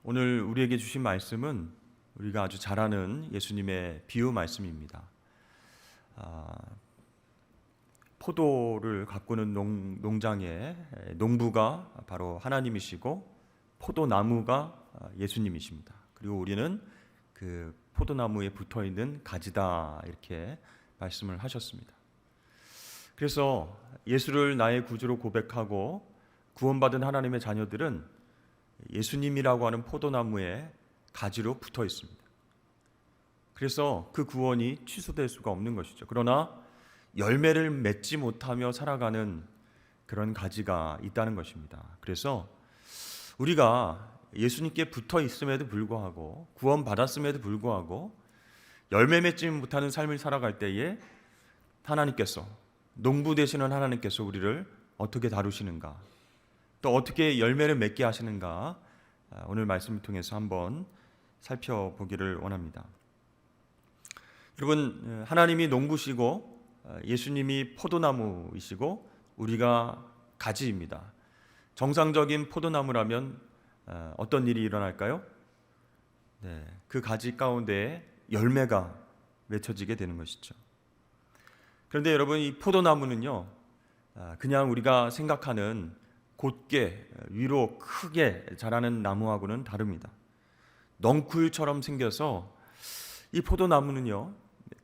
오늘 우리에게 주신 말씀은 우리가 아주 잘 아는 예수님의 비유 말씀입니다. 포도를 가꾸는 농장의 농부가 바로 하나님이시고 포도나무가 예수님이십니다. 그리고 우리는 그 포도나무에 붙어있는 가지다, 이렇게 말씀을 하셨습니다. 그래서 예수를 나의 구주로 고백하고 구원받은 하나님의 자녀들은 예수님이라고 하는 포도나무에 가지로 붙어 있습니다. 그래서 그 구원이 취소될 수가 없는 것이죠. 그러나 열매를 맺지 못하며 살아가는 그런 가지가 있다는 것입니다. 그래서 우리가 예수님께 붙어 있음에도 불구하고, 구원 받았음에도 불구하고 열매 맺지 못하는 삶을 살아갈 때에 하나님께서, 농부 되시는 하나님께서 우리를 어떻게 다루시는가, 또 어떻게 열매를 맺게 하시는가, 오늘 말씀을 통해서 한번 살펴보기를 원합니다. 여러분, 하나님이 농부시고 예수님이 포도나무이시고 우리가 가지입니다. 정상적인 포도나무라면 어떤 일이 일어날까요? 그 가지 가운데 열매가 맺혀지게 되는 것이죠. 그런데 여러분, 이 포도나무는요, 그냥 우리가 생각하는 곧게 위로 크게 자라는 나무하고는 다릅니다. 넝쿨처럼 생겨서 이 포도나무는요,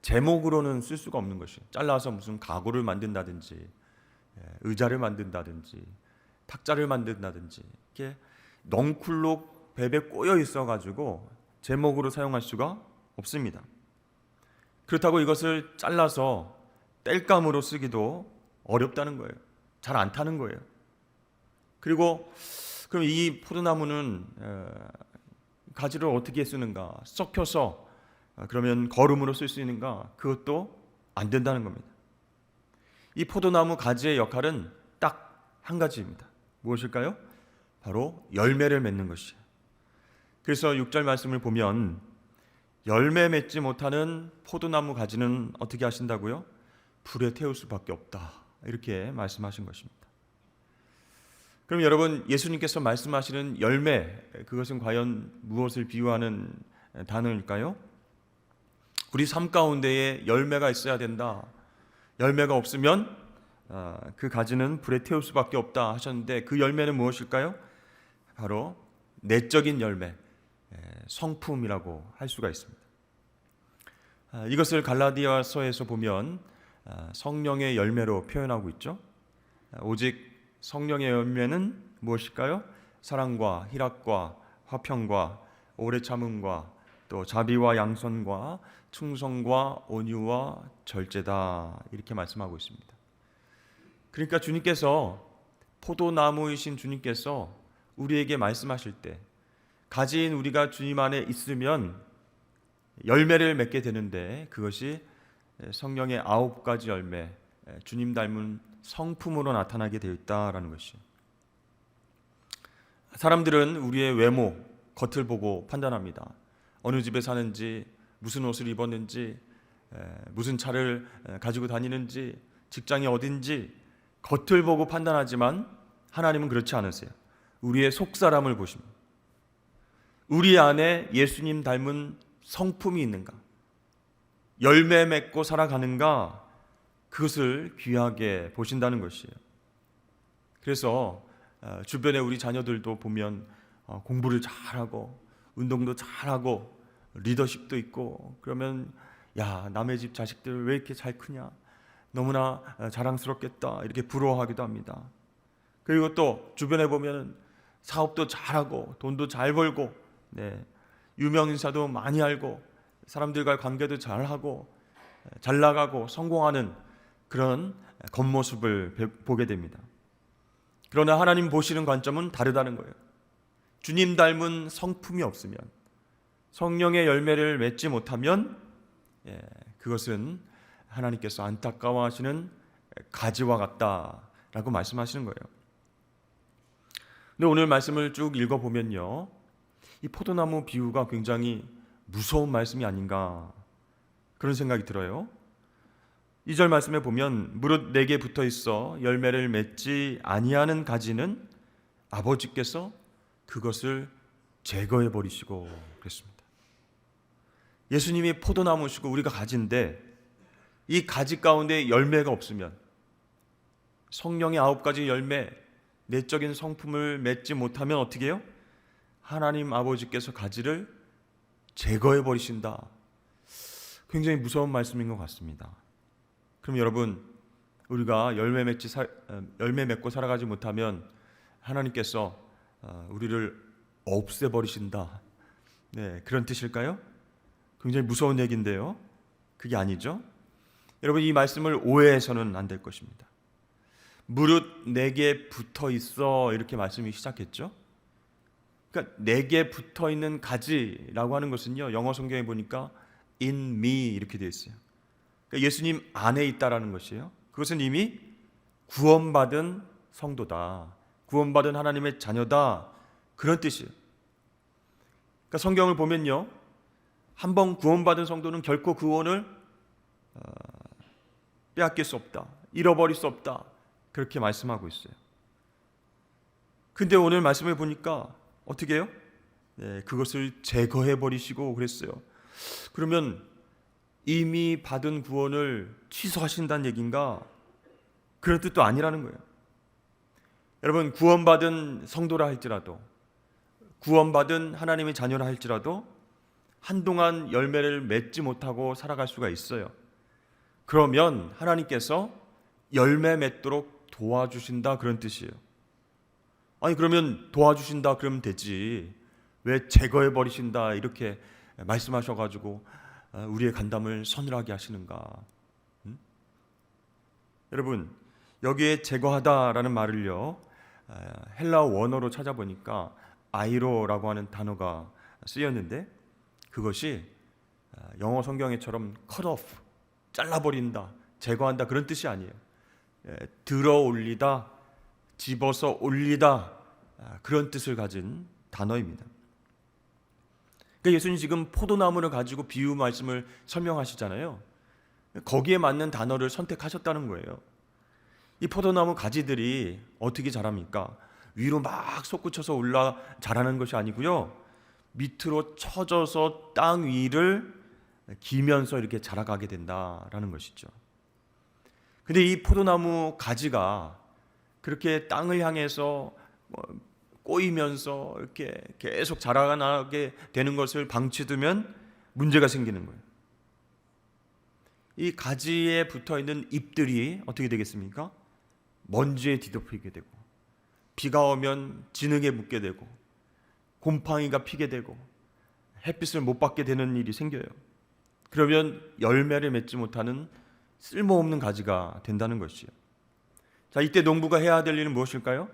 제목으로는 쓸 수가 없는 것이에요. 잘라서 무슨 가구를 만든다든지 의자를 만든다든지 탁자를 만든다든지, 이렇게 넝쿨로 배 꼬여 있어가지고 제목으로 사용할 수가 없습니다. 그렇다고 이것을 잘라서 땔감으로 쓰기도 어렵다는 거예요. 잘 안 타는 거예요. 그리고 그럼 이 포도나무는 가지를 어떻게 쓰는가? 썩혀서 그러면 거름으로 쓸 수 있는가? 그것도 안 된다는 겁니다. 이 포도나무 가지의 역할은 딱 한 가지입니다. 무엇일까요? 바로 열매를 맺는 것이에요. 그래서 6절 말씀을 보면 열매 맺지 못하는 포도나무 가지는 어떻게 하신다고요? 불에 태울 수밖에 없다, 이렇게 말씀하신 것입니다. 그럼 여러분, 예수님께서 말씀하시는 열매, 그것은 과연 무엇을 비유하는 단어일까요? 우리 삶 가운데에 열매가 있어야 된다, 열매가 없으면 그 가지는 불에 태울 수밖에 없다 하셨는데, 그 열매는 무엇일까요? 바로 내적인 열매, 성품이라고 할 수가 있습니다. 이것을 갈라디아서에서 보면 성령의 열매로 표현하고 있죠. 오직 성령의 열매는 무엇일까요? 사랑과 희락과 화평과 오래 참음과 또 자비와 양선과 충성과 온유와 절제다, 이렇게 말씀하고 있습니다. 그러니까 주님께서, 포도나무이신 주님께서 우리에게 말씀하실 때 가지인 우리가 주님 안에 있으면 열매를 맺게 되는데, 그것이 성령의 9가지 열매, 주님 닮은 성품으로 나타나게 되어 있다라는 것이죠. 사람들은 우리의 외모, 겉을 보고 판단합니다. 어느 집에 사는지, 무슨 옷을 입었는지, 무슨 차를 가지고 다니는지, 직장이 어딘지 겉을 보고 판단하지만 하나님은 그렇지 않으세요. 우리의 속사람을 보십니다. 우리 안에 예수님 닮은 성품이 있는가, 열매 맺고 살아가는가, 그것을 귀하게 보신다는 것이에요. 그래서 주변에 우리 자녀들도 보면 공부를 잘하고 운동도 잘하고 리더십도 있고, 그러면 야, 남의 집 자식들 왜 이렇게 잘 크냐, 너무나 자랑스럽겠다, 이렇게 부러워하기도 합니다. 그리고 또 주변에 보면 사업도 잘하고 돈도 잘 벌고, 유명인사도 많이 알고 사람들과의 관계도 잘하고 잘 나가고 성공하는 그런 겉모습을 보게 됩니다. 그러나 하나님 보시는 관점은 다르다는 거예요. 주님 닮은 성품이 없으면, 성령의 열매를 맺지 못하면 그것은 하나님께서 안타까워하시는 가지와 같다라고 말씀하시는 거예요. 근데 오늘 말씀을 쭉 읽어보면요, 이 포도나무 비유가 굉장히 무서운 말씀이 아닌가, 그런 생각이 들어요. 2절 말씀에 보면 무릇 내게 붙어 있어 열매를 맺지 아니하는 가지는 아버지께서 그것을 제거해 버리시고 그랬습니다. 예수님이 포도나무시고 우리가 가지인데 이 가지 가운데 열매가 없으면, 성령의 9가지 열매, 내적인 성품을 맺지 못하면 어떻게 해요? 하나님 아버지께서 가지를 제거해 버리신다. 굉장히 무서운 말씀인 것 같습니다. 그럼 여러분, 우리가 열매 맺고 살아가지 못하면 하나님께서 우리를 없애버리신다. 네, 그런 뜻일까요? 굉장히 무서운 얘기인데요. 그게 아니죠. 여러분, 이 말씀을 오해해서는 안 될 것입니다. 무릇 내게 붙어 있어, 이렇게 말씀이 시작했죠. 그러니까 내게 붙어 있는 가지라고 하는 것은요, 영어 성경에 보니까 in me 이렇게 되어 있어요. 그러니까 예수님 안에 있다라는 것이에요. 그것은 이미 구원받은 성도다, 구원받은 하나님의 자녀다, 그런 뜻이에요. 그러니까 성경을 보면요, 한번 구원받은 성도는 결코 구원을 빼앗길 수 없다, 잃어버릴 수 없다, 그렇게 말씀하고 있어요. 근데 오늘 말씀을 보니까 어떻게 해요? 네, 그것을 제거해 버리시고 그랬어요. 그러면 이미 받은 구원을 취소하신다는 얘기인가? 그런 뜻도 아니라는 거예요. 여러분, 구원받은 성도라 할지라도, 구원받은 하나님의 자녀라 할지라도 한동안 열매를 맺지 못하고 살아갈 수가 있어요. 그러면 하나님께서 열매 맺도록 도와주신다, 그런 뜻이에요. 아니, 그러면 도와주신다 그러면 되지, 왜 제거해 버리신다 이렇게 말씀하셔가지고 우리의 간담을 서늘하게 하시는가? 여러분, 여기에 제거하다라는 말을요, 헬라어 원어로 찾아보니까 아이로라고 하는 단어가 쓰였는데, 그것이 영어 성경에처럼 cut off, 잘라버린다, 제거한다, 그런 뜻이 아니에요. 들어 올리다, 집어서 올리다, 그런 뜻을 가진 단어입니다. 그러니까 예수님 지금 포도나무를 가지고 비유 말씀을 설명하시잖아요. 거기에 맞는 단어를 선택하셨다는 거예요. 이 포도나무 가지들이 어떻게 자랍니까? 위로 막 솟구쳐서 올라 자라는 것이 아니고요, 밑으로 쳐져서 땅 위를 기면서 이렇게 자라가게 된다라는 것이죠. 근데 이 포도나무 가지가 그렇게 땅을 향해서 꼬이면서 이렇게 계속 자라나게 되는 것을 방치두면 문제가 생기는 거예요. 이 가지에 붙어 있는 잎들이 어떻게 되겠습니까? 먼지에 뒤덮이게 되고, 비가 오면 진흙에 묻게 되고, 곰팡이가 피게 되고, 햇빛을 못 받게 되는 일이 생겨요. 그러면 열매를 맺지 못하는 쓸모없는 가지가 된다는 것이에요. 자, 이때 농부가 해야 될 일은 무엇일까요?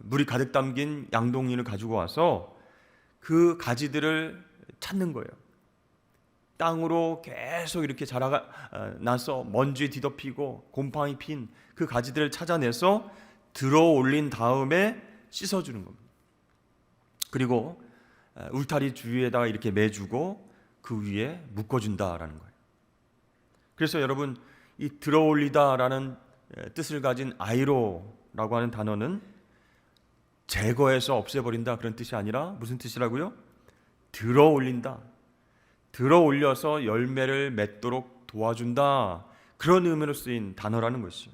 물이 가득 담긴 양동이를 가지고 와서 그 가지들을 찾는 거예요. 땅으로 계속 이렇게 자라나서 먼지에 뒤덮이고 곰팡이 핀 그 가지들을 찾아내서 들어 올린 다음에 씻어주는 겁니다. 그리고 울타리 주위에다가 이렇게 매주고 그 위에 묶어준다라는 거예요. 그래서 여러분, 이 들어 올리다라는 뜻을 가진 아이로라고 하는 단어는 제거해서 없애버린다, 그런 뜻이 아니라 무슨 뜻이라고요? 들어 올린다, 들어 올려서 열매를 맺도록 도와준다, 그런 의미로 쓰인 단어라는 것이죠.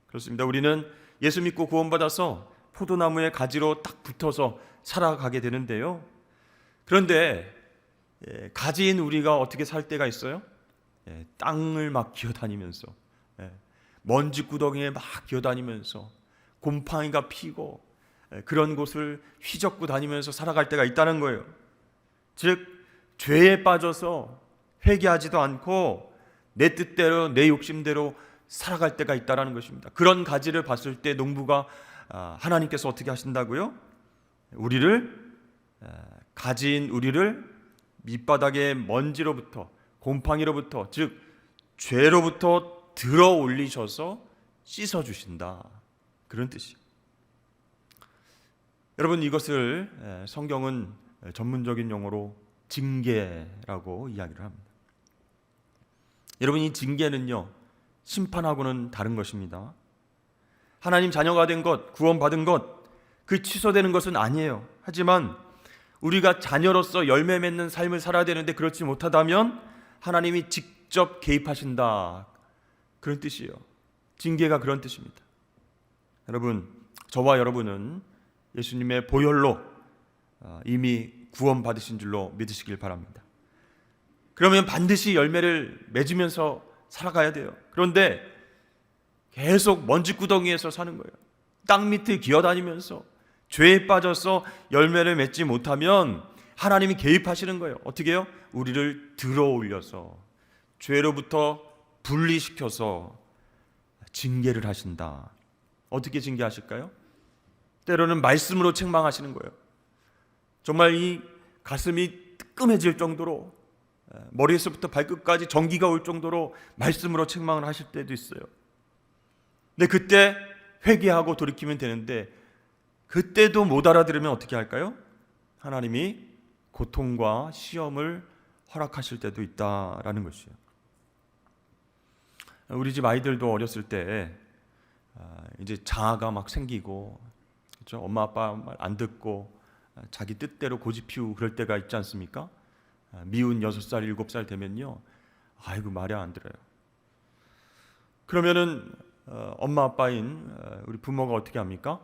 그렇습니다. 우리는 예수 믿고 구원받아서 포도나무의 가지로 딱 붙어서 살아가게 되는데요, 그런데 가지인 우리가 어떻게 살 때가 있어요? 땅을 막 기어다니면서, 먼지구덩이에 막 기어다니면서 곰팡이가 피고 그런 곳을 휘젓고 다니면서 살아갈 때가 있다는 거예요. 즉, 죄에 빠져서 회개하지도 않고 내 뜻대로 내 욕심대로 살아갈 때가 있다는 것입니다. 그런 가지를 봤을 때 농부가 하나님께서 어떻게 하신다고요? 가지인 우리를 밑바닥의 먼지로부터, 곰팡이로부터, 즉 죄로부터 들어 올리셔서 씻어주신다, 그런 뜻이에요. 여러분, 이것을 성경은 전문적인 용어로 징계라고 이야기를 합니다. 여러분, 이 징계는요, 심판하고는 다른 것입니다. 하나님 자녀가 된 것, 구원받은 것, 그 취소되는 것은 아니에요. 하지만 우리가 자녀로서 열매 맺는 삶을 살아야 되는데 그렇지 못하다면 하나님이 직접 개입하신다, 그런 뜻이에요. 징계가 그런 뜻입니다. 여러분, 저와 여러분은 예수님의 보혈로 이미 구원받으신 줄로 믿으시길 바랍니다. 그러면 반드시 열매를 맺으면서 살아가야 돼요. 그런데 계속 먼지구덩이에서 사는 거예요. 땅 밑에 기어다니면서 죄에 빠져서 열매를 맺지 못하면 하나님이 개입하시는 거예요. 어떻게 해요? 우리를 들어올려서 죄로부터 분리시켜서 징계를 하신다. 어떻게 징계하실까요? 때로는 말씀으로 책망하시는 거예요. 정말 이 가슴이 뜨끔해질 정도로, 머리에서부터 발끝까지 전기가 올 정도로 말씀으로 책망을 하실 때도 있어요. 근데 그때 회개하고 돌이키면 되는데 그때도 못 알아들으면 어떻게 할까요? 하나님이 고통과 시험을 허락하실 때도 있다라는 것이에요. 우리 집 아이들도 어렸을 때 이제 자아가 막 생기고, 그렇죠? 엄마 아빠 말 안 듣고 자기 뜻대로 고집 피우고 그럴 때가 있지 않습니까? 미운 6살, 7살 되면요, 아이고 말이 안 들어요. 그러면은 엄마 아빠인 우리 부모가 어떻게 합니까?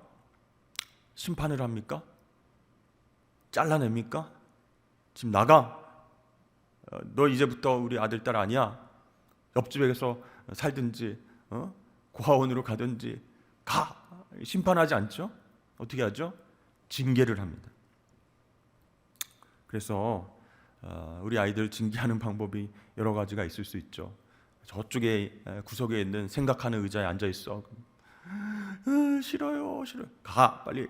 심판을 합니까? 잘라냅니까? 지금 나가. 너 이제부터 우리 아들 딸 아니야. 옆집에 가서 살든지 고아원으로 가든지 가. 심판하지 않죠? 어떻게 하죠? 징계를 합니다. 그래서 우리 아이들 징계하는 방법이 여러 가지가 있을 수 있죠. 저쪽에 구석에 있는 생각하는 의자에 앉아 있어. 싫어요, 싫어요. 가, 빨리.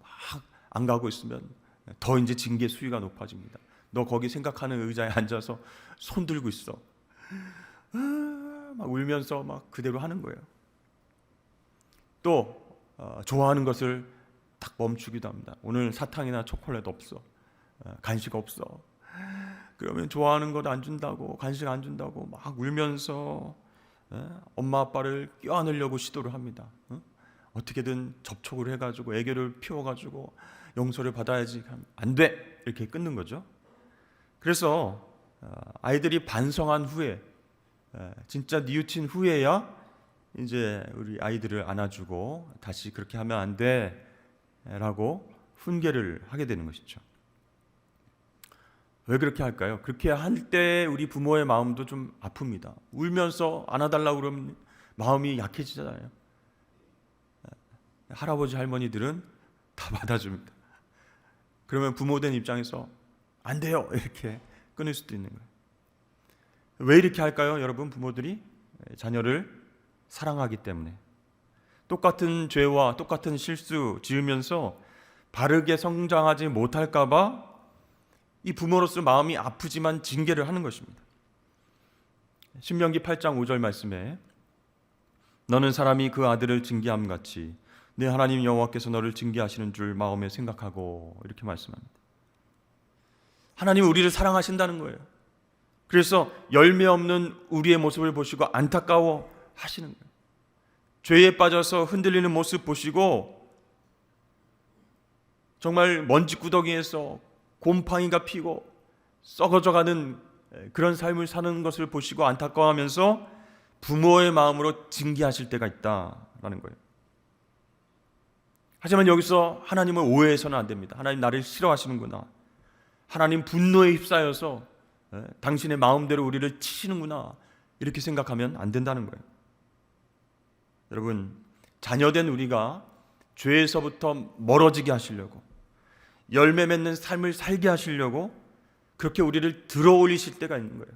막 안 가고 있으면 더 이제 징계 수위가 높아집니다. 너 거기 생각하는 의자에 앉아서 손 들고 있어. 막 울면서 막 그대로 하는 거예요. 또 좋아하는 것을 딱 멈추기도 합니다. 오늘 사탕이나 초콜릿 없어. 간식 없어. 그러면 좋아하는 것 안 준다고, 간식 안 준다고 막 울면서 엄마 아빠를 껴안으려고 시도를 합니다. 어떻게든 접촉을 해가지고 애교를 피워가지고 용서를 받아야지. 안 돼, 이렇게 끊는 거죠. 그래서 아이들이 반성한 후에, 진짜 뉘우친 후에야 이제 우리 아이들을 안아주고 다시 그렇게 하면 안 돼 라고 훈계를 하게 되는 것이죠. 왜 그렇게 할까요? 그렇게 할 때 우리 부모의 마음도 좀 아픕니다. 울면서 안아달라고 그러면 마음이 약해지잖아요. 할아버지 할머니들은 다 받아줍니다. 그러면 부모된 입장에서 안 돼요, 이렇게 끊을 수도 있는 거예요. 왜 이렇게 할까요? 여러분, 부모들이 자녀를 사랑하기 때문에. 똑같은 죄와 똑같은 실수 지으면서 바르게 성장하지 못할까 봐 이 부모로서 마음이 아프지만 징계를 하는 것입니다. 신명기 8장 5절 말씀에 너는 사람이 그 아들을 징계함 같이 내 하나님 여호와께서 너를 징계하시는 줄 마음에 생각하고, 이렇게 말씀합니다. 하나님은 우리를 사랑하신다는 거예요. 그래서 열매 없는 우리의 모습을 보시고 안타까워 하시는 거예요. 죄에 빠져서 흔들리는 모습 보시고 정말 먼지구덩이에서 곰팡이가 피고 썩어져가는 그런 삶을 사는 것을 보시고 안타까워하면서 부모의 마음으로 징계하실 때가 있다라는 거예요. 하지만 여기서 하나님을 오해해서는 안 됩니다. 하나님 나를 싫어하시는구나, 하나님 분노에 휩싸여서 당신의 마음대로 우리를 치시는구나, 이렇게 생각하면 안 된다는 거예요. 여러분, 자녀된 우리가 죄에서부터 멀어지게 하시려고, 열매 맺는 삶을 살게 하시려고 그렇게 우리를 들어올리실 때가 있는 거예요.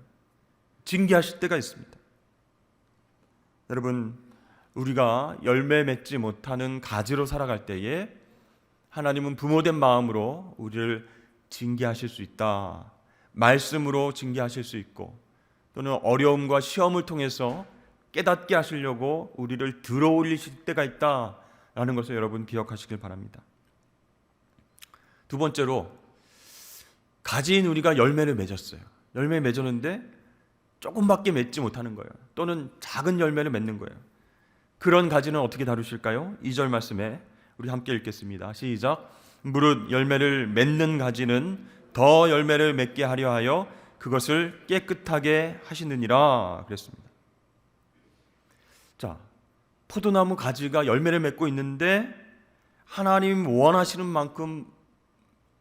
징계하실 때가 있습니다. 여러분, 우리가 열매 맺지 못하는 가지로 살아갈 때에 하나님은 부모된 마음으로 우리를 징계하실 수 있다. 말씀으로 징계하실 수 있고, 또는 어려움과 시험을 통해서 깨닫게 하시려고 우리를 들어올리실 때가 있다라는 것을 여러분 기억하시길 바랍니다. 두 번째로, 가지인 우리가 열매를 맺었어요. 열매 맺었는데 조금밖에 맺지 못하는 거예요. 또는 작은 열매를 맺는 거예요. 그런 가지는 어떻게 다루실까요? 2절 말씀에 우리 함께 읽겠습니다. 시작. 무릇 열매를 맺는 가지는 더 열매를 맺게 하려 하여 그것을 깨끗하게 하시느니라 그랬습니다. 자, 포도나무 가지가 열매를 맺고 있는데 하나님 원하시는 만큼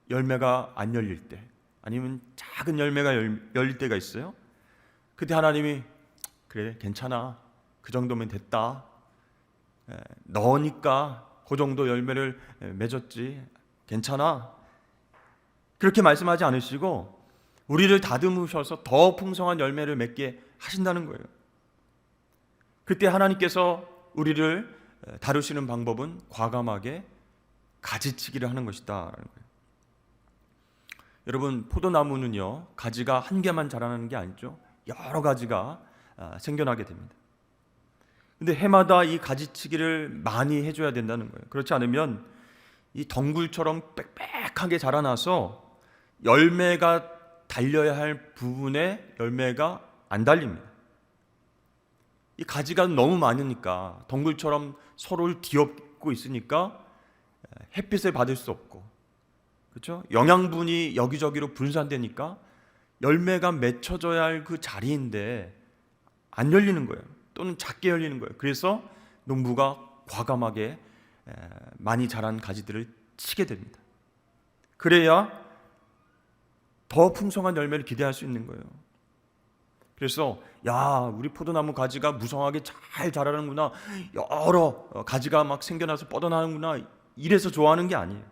열매가 안 열릴 때, 아니면 작은 열매가 열릴 때가 있어요. 그때 하나님이 그래 괜찮아, 그 정도면 됐다, 너니까 그 정도 열매를 맺었지, 괜찮아, 그렇게 말씀하지 않으시고 우리를 다듬으셔서 더 풍성한 열매를 맺게 하신다는 거예요. 그때 하나님께서 우리를 다루시는 방법은 과감하게 가지치기를 하는 것이다 라는 거예요. 여러분, 포도나무는요, 가지가 한 개만 자라나는 게 아니죠. 여러 가지가 생겨나게 됩니다. 근데 해마다 이 가지치기를 많이 해줘야 된다는 거예요. 그렇지 않으면 이 덩굴처럼 빽빽하게 자라나서 열매가 달려야 할 부분에 열매가 안 달립니다. 이 가지가 너무 많으니까, 덩굴처럼 서로를 뒤엎고 있으니까 햇빛을 받을 수 없고, 그렇죠? 영양분이 여기저기로 분산되니까 열매가 맺혀져야 할 그 자리인데 안 열리는 거예요. 또는 작게 열리는 거예요. 그래서 농부가 과감하게 많이 자란 가지들을 치게 됩니다. 그래야 더 풍성한 열매를 기대할 수 있는 거예요. 그래서 야, 우리 포도나무 가지가 무성하게 잘 자라는구나, 여러 가지가 막 생겨나서 뻗어나오는구나, 이래서 좋아하는 게 아니에요.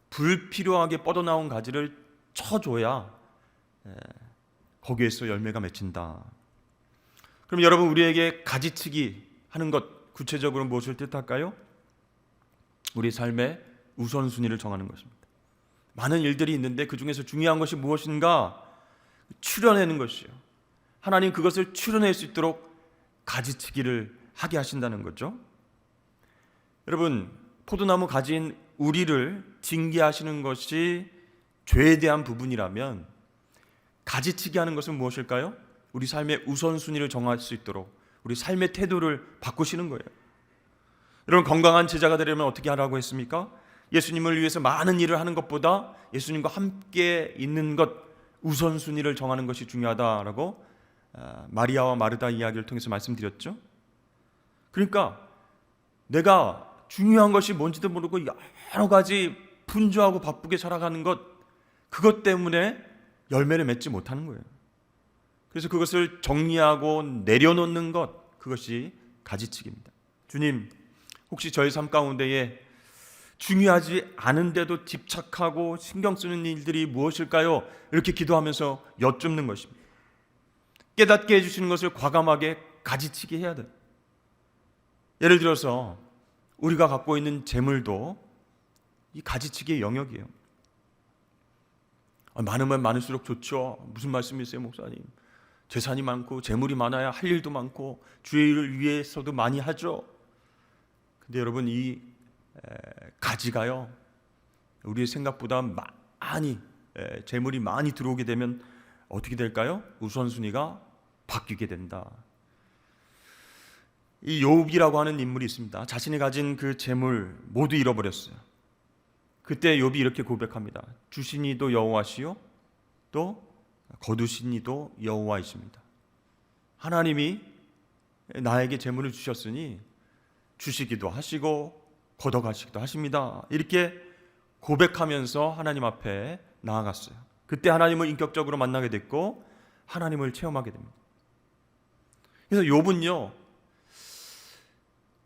불필요하게 뻗어나온 가지를 쳐줘야 거기에서 열매가 맺힌다. 그럼 여러분, 우리에게 가지치기 하는 것 구체적으로 무엇을 뜻할까요? 우리 삶의 우선순위를 정하는 것입니다. 많은 일들이 있는데 그 중에서 중요한 것이 무엇인가 추려내는 것이요. 하나님 그것을 추려낼 수 있도록 가지치기를 하게 하신다는 거죠. 여러분, 포도나무 가지인 우리를 징계하시는 것이 죄에 대한 부분이라면 가지치기 하는 것은 무엇일까요? 우리 삶의 우선순위를 정할 수 있도록 우리 삶의 태도를 바꾸시는 거예요. 여러분, 건강한 제자가 되려면 어떻게 하라고 했습니까? 예수님을 위해서 많은 일을 하는 것보다 예수님과 함께 있는 것, 우선순위를 정하는 것이 중요하다라고 마리아와 마르다 이야기를 통해서 말씀드렸죠. 그러니까 내가 중요한 것이 뭔지도 모르고 여러 가지 분주하고 바쁘게 살아가는 것, 그것 때문에 열매를 맺지 못하는 거예요. 그래서 그것을 정리하고 내려놓는 것, 그것이 가지치기입니다. 주님, 혹시 저희 삶 가운데에 중요하지 않은데도 집착하고 신경 쓰는 일들이 무엇일까요? 이렇게 기도하면서 여쭙는 것입니다. 깨닫게 해주시는 것을 과감하게 가지치기 해야 돼요. 예를 들어서 우리가 갖고 있는 재물도 이 가지치기의 영역이에요. 많으면 많을수록 좋죠. 무슨 말씀이세요, 목사님? 재산이 많고 재물이 많아야 할 일도 많고 주의 일을 위해서도 많이 하죠. 근데 여러분, 이 가지가요, 우리의 생각보다 많이 재물이 많이 들어오게 되면 어떻게 될까요? 우선순위가 바뀌게 된다. 이 욥이라고 하는 인물이 있습니다. 자신이 가진 그 재물 모두 잃어버렸어요. 그때 욥이 이렇게 고백합니다. 주신 이도 여호와시요 또 거두신 이도 여호와이십니다. 하나님이 나에게 재물을 주셨으니 주시기도 하시고 걷어가시기도 하십니다. 이렇게 고백하면서 하나님 앞에 나아갔어요. 그때 하나님을 인격적으로 만나게 됐고 하나님을 체험하게 됩니다. 그래서 욥은요,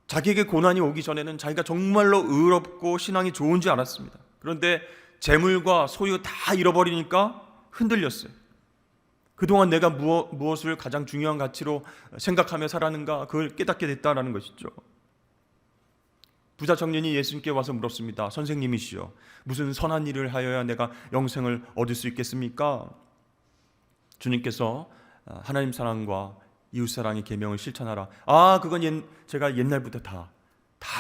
자기에게 고난이 오기 전에는 자기가 정말로 의롭고 신앙이 좋은 줄 알았습니다. 그런데 재물과 소유 다 잃어버리니까 흔들렸어요. 그동안 내가 무엇을 가장 중요한 가치로 생각하며 살았는가, 그걸 깨닫게 됐다라는 것이죠. 부자 청년이 예수님께 와서 물었습니다. 선생님이시여, 무슨 선한 일을 하여야 내가 영생을 얻을 수 있겠습니까? 주님께서 하나님 사랑과 이웃 사랑의 계명을 실천하라. 그건 제가 옛날부터 다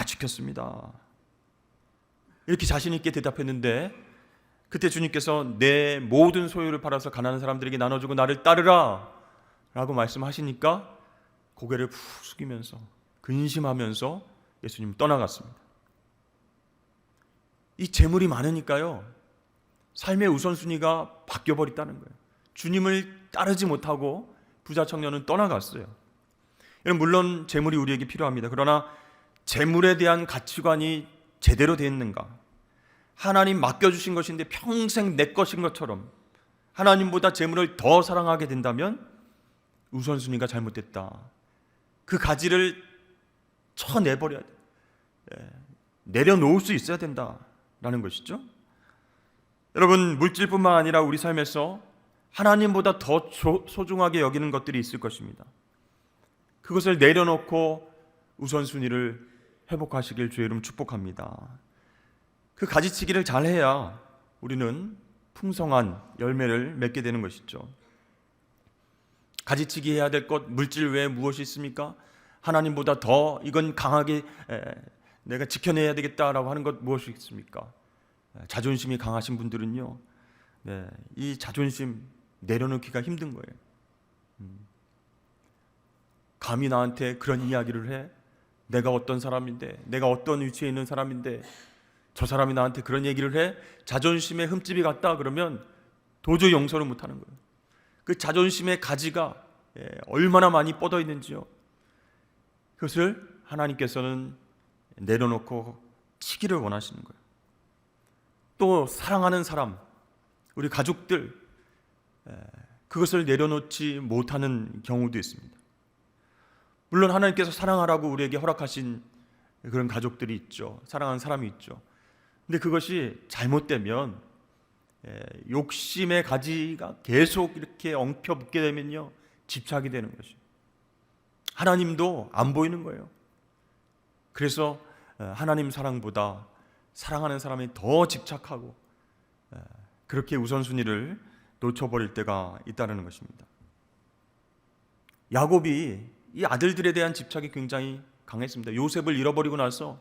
지켰습니다. 이렇게 자신 있게 대답했는데 그때 주님께서 내 모든 소유를 팔아서 가난한 사람들에게 나눠주고 나를 따르라 라고 말씀하시니까 고개를 푹 숙이면서 근심하면서 예수님 떠나갔습니다. 이 재물이 많으니까요, 삶의 우선순위가 바뀌어버렸다는 거예요. 주님을 따르지 못하고 부자 청년은 떠나갔어요. 여러분, 물론 재물이 우리에게 필요합니다. 그러나 재물에 대한 가치관이 제대로 되어 있는가? 하나님 맡겨주신 것인데 평생 내 것인 것처럼 하나님보다 재물을 더 사랑하게 된다면 우선순위가 잘못됐다. 그 가지를 쳐내버려야 돼. 내려놓을 수 있어야 된다라는 것이죠. 여러분, 물질뿐만 아니라 우리 삶에서 하나님보다 더 소중하게 여기는 것들이 있을 것입니다. 그것을 내려놓고 우선순위를 회복하시길 주의 이름 축복합니다. 그 가지치기를 잘해야 우리는 풍성한 열매를 맺게 되는 것이죠. 가지치기 해야 될 것, 물질 외에 무엇이 있습니까? 하나님보다 더 이건 강하게 내가 지켜내야 되겠다라고 하는 것 무엇이 있습니까? 자존심이 강하신 분들은요, 이 자존심 내려놓기가 힘든 거예요. 감히 나한테 그런 이야기를 해? 내가 어떤 사람인데, 내가 어떤 위치에 있는 사람인데 저 사람이 나한테 그런 얘기를 해? 자존심에 흠집이 갔다 그러면 도저히 용서를 못하는 거예요. 그 자존심의 가지가 얼마나 많이 뻗어 있는지요. 그것을 하나님께서는 내려놓고 치기를 원하시는 거예요. 또 사랑하는 사람, 우리 가족들, 그것을 내려놓지 못하는 경우도 있습니다. 물론 하나님께서 사랑하라고 우리에게 허락하신 그런 가족들이 있죠. 사랑하는 사람이 있죠. 근데 그것이 잘못되면 욕심의 가지가 계속 이렇게 엉켜붙게 되면요, 집착이 되는 것이죠. 하나님도 안 보이는 거예요. 그래서 하나님 사랑보다 사랑하는 사람이 더 집착하고 그렇게 우선순위를 놓쳐버릴 때가 있다는 것입니다. 야곱이 이 아들들에 대한 집착이 굉장히 강했습니다. 요셉을 잃어버리고 나서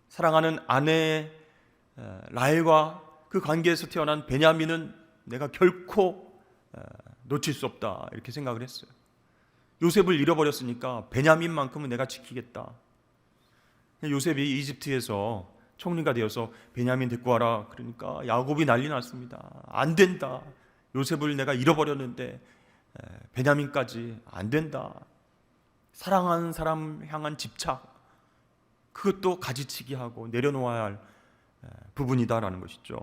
사랑하는 아내 라헬과 그 관계에서 태어난 베냐민은 내가 결코 놓칠 수 없다, 이렇게 생각을 했어요. 요셉을 잃어버렸으니까 베냐민만큼은 내가 지키겠다. 요셉이 이집트에서 총리가 되어서 베냐민 데리고 와라 그러니까 야곱이 난리 났습니다. 안 된다. 요셉을 내가 잃어버렸는데 베냐민까지 안 된다. 사랑하는 사람 향한 집착, 그것도 가지치기 하고 내려놓아야 할 부분이다라는 것이죠.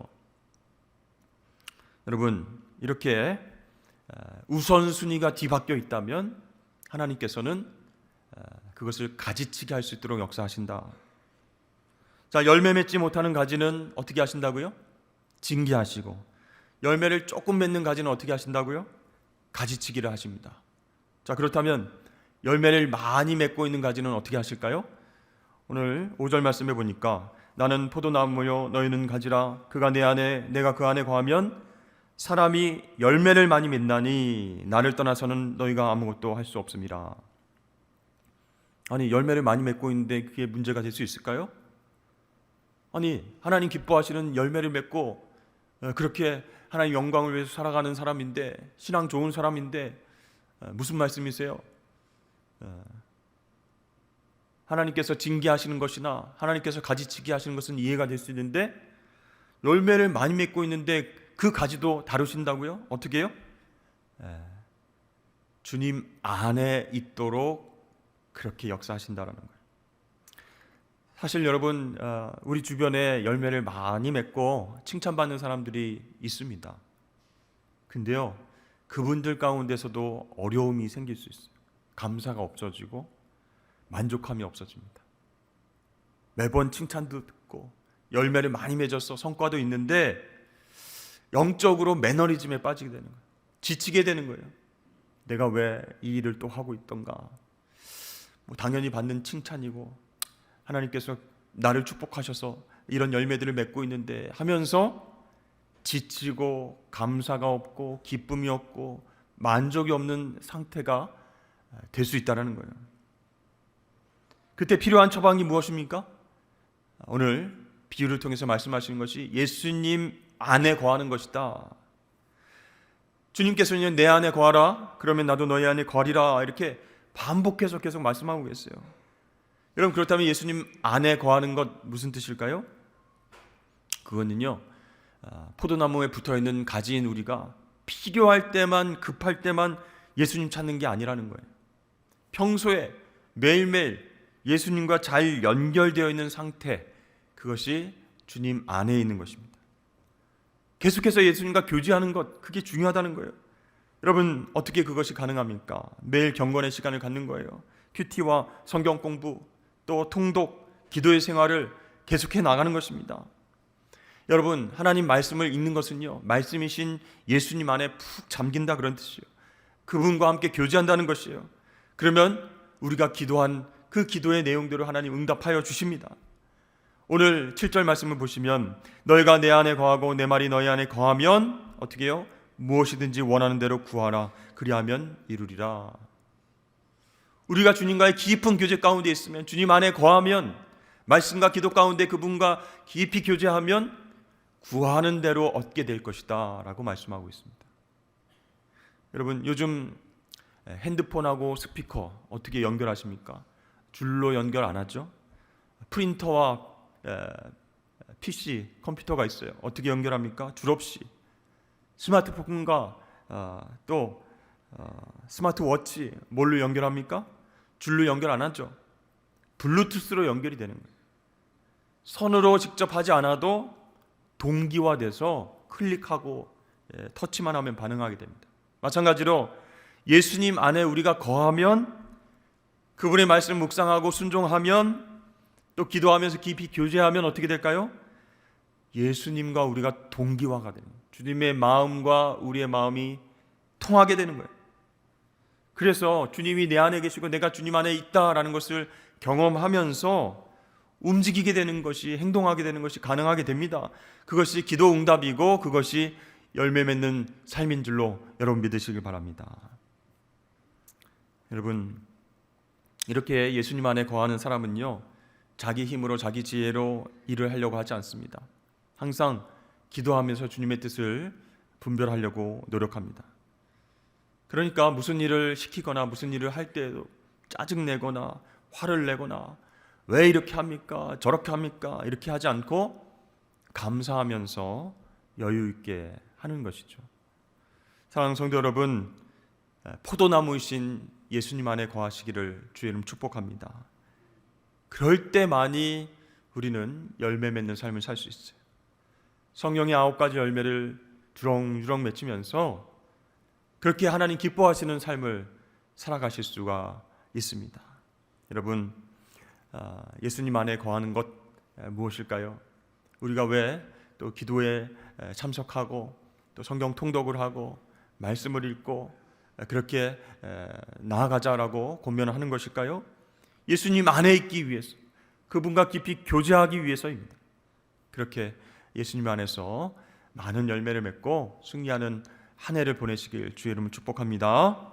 여러분, 이렇게 우선순위가 뒤바뀌어 있다면 하나님께서는 그것을 가지치기 할 수 있도록 역사하신다. 자, 열매 맺지 못하는 가지는 어떻게 하신다고요? 징계하시고, 열매를 조금 맺는 가지는 어떻게 하신다고요? 가지치기를 하십니다. 자, 그렇다면 열매를 많이 맺고 있는 가지는 어떻게 하실까요? 오늘 5절 말씀해 보니까 나는 포도나무요 너희는 가지라 그가 내 안에 내가 그 안에 거하면 사람이 열매를 많이 맺나니 나를 떠나서는 너희가 아무것도 할 수 없음이라. 아니, 열매를 많이 맺고 있는데 그게 문제가 될 수 있을까요? 아니, 하나님 기뻐하시는 열매를 맺고 그렇게 하나님 영광을 위해서 살아가는 사람인데, 신앙 좋은 사람인데 무슨 말씀이세요? 하나님께서 징계하시는 것이나 하나님께서 가지치기 하시는 것은 이해가 될 수 있는데 열매를 많이 맺고 있는데 그 가지도 다루신다고요? 어떻게 해요? 주님 안에 있도록 그렇게 역사하신다라는 거예요. 사실 여러분, 우리 주변에 열매를 많이 맺고 칭찬받는 사람들이 있습니다. 근데요, 그분들 가운데서도 어려움이 생길 수 있어요. 감사가 없어지고 만족함이 없어집니다. 매번 칭찬도 듣고 열매를 많이 맺어서 성과도 있는데 영적으로 매너리즘에 빠지게 되는 거예요. 지치게 되는 거예요. 내가 왜 이 일을 또 하고 있던가. 당연히 받는 칭찬이고 하나님께서 나를 축복하셔서 이런 열매들을 맺고 있는데 하면서 지치고 감사가 없고 기쁨이 없고 만족이 없는 상태가 될 수 있다는 거예요. 그때 필요한 처방이 무엇입니까? 오늘 비유를 통해서 말씀하시는 것이 예수님 안에 거하는 것이다. 주님께서는 내 안에 거하라 그러면 나도 너희 안에 거하리라, 이렇게 반복해서 계속 말씀하고 계세요. 여러분, 그렇다면 예수님 안에 거하는 것 무슨 뜻일까요? 그거는요, 포도나무에 붙어있는 가지인 우리가 필요할 때만, 급할 때만 예수님 찾는 게 아니라는 거예요. 평소에 매일매일 예수님과 잘 연결되어 있는 상태, 그것이 주님 안에 있는 것입니다. 계속해서 예수님과 교제하는 것, 그게 중요하다는 거예요. 여러분, 어떻게 그것이 가능합니까? 매일 경건의 시간을 갖는 거예요. 큐티와 성경 공부, 또 통독, 기도의 생활을 계속해 나가는 것입니다. 여러분, 하나님 말씀을 읽는 것은요, 말씀이신 예수님 안에 푹 잠긴다 그런 뜻이에요. 그분과 함께 교제한다는 것이에요. 그러면 우리가 기도한 그 기도의 내용대로 하나님 응답하여 주십니다. 오늘 7절 말씀을 보시면 너희가 내 안에 거하고 내 말이 너희 안에 거하면 어떻게 해요? 무엇이든지 원하는 대로 구하라. 그리하면 이루리라. 우리가 주님과의 깊은 교제 가운데 있으면, 주님 안에 거하면, 말씀과 기도 가운데 그분과 깊이 교제하면 구하는 대로 얻게 될 것이다 라고 말씀하고 있습니다. 여러분, 요즘 핸드폰하고 스피커 어떻게 연결하십니까? 줄로 연결 안 하죠? 프린터와 PC, 컴퓨터가 있어요. 어떻게 연결합니까? 줄 없이. 스마트폰과 또 스마트워치 뭘로 연결합니까? 줄로 연결 안 하죠. 블루투스로 연결이 되는 거예요. 손으로 직접 하지 않아도 동기화돼서 클릭하고 터치만 하면 반응하게 됩니다. 마찬가지로 예수님 안에 우리가 거하면, 그분의 말씀을 묵상하고 순종하면, 또 기도하면서 깊이 교제하면 어떻게 될까요? 예수님과 우리가 동기화가 되는 거예요. 주님의 마음과 우리의 마음이 통하게 되는 거예요. 그래서 주님이 내 안에 계시고 내가 주님 안에 있다라는 것을 경험하면서 움직이게 되는 것이, 행동하게 되는 것이 가능하게 됩니다. 그것이 기도 응답이고 그것이 열매 맺는 삶인 줄로 여러분 믿으시길 바랍니다. 여러분, 이렇게 예수님 안에 거하는 사람은요, 자기 힘으로 자기 지혜로 일을 하려고 하지 않습니다. 항상 기도하면서 주님의 뜻을 분별하려고 노력합니다. 그러니까 무슨 일을 시키거나 무슨 일을 할 때에도 짜증내거나 화를 내거나 왜 이렇게 합니까? 저렇게 합니까? 이렇게 하지 않고 감사하면서 여유 있게 하는 것이죠. 사랑하는 성도 여러분, 포도나무이신 예수님 안에 거하시기를 주의 이름 축복합니다. 그럴 때만이 우리는 열매 맺는 삶을 살 수 있어요. 성령의 9가지 열매를 주렁주렁 맺히면서 그렇게 하나님 기뻐하시는 삶을 살아가실 수가 있습니다. 여러분, 예수님 안에 거하는 것 무엇일까요? 우리가 왜 또 기도에 참석하고 또 성경 통독을 하고 말씀을 읽고 그렇게 나아가자라고 권면하는 것일까요? 예수님 안에 있기 위해서, 그분과 깊이 교제하기 위해서입니다. 그렇게 예수님 안에서 많은 열매를 맺고 승리하는 한 해를 보내시길 주의 이름으로 축복합니다.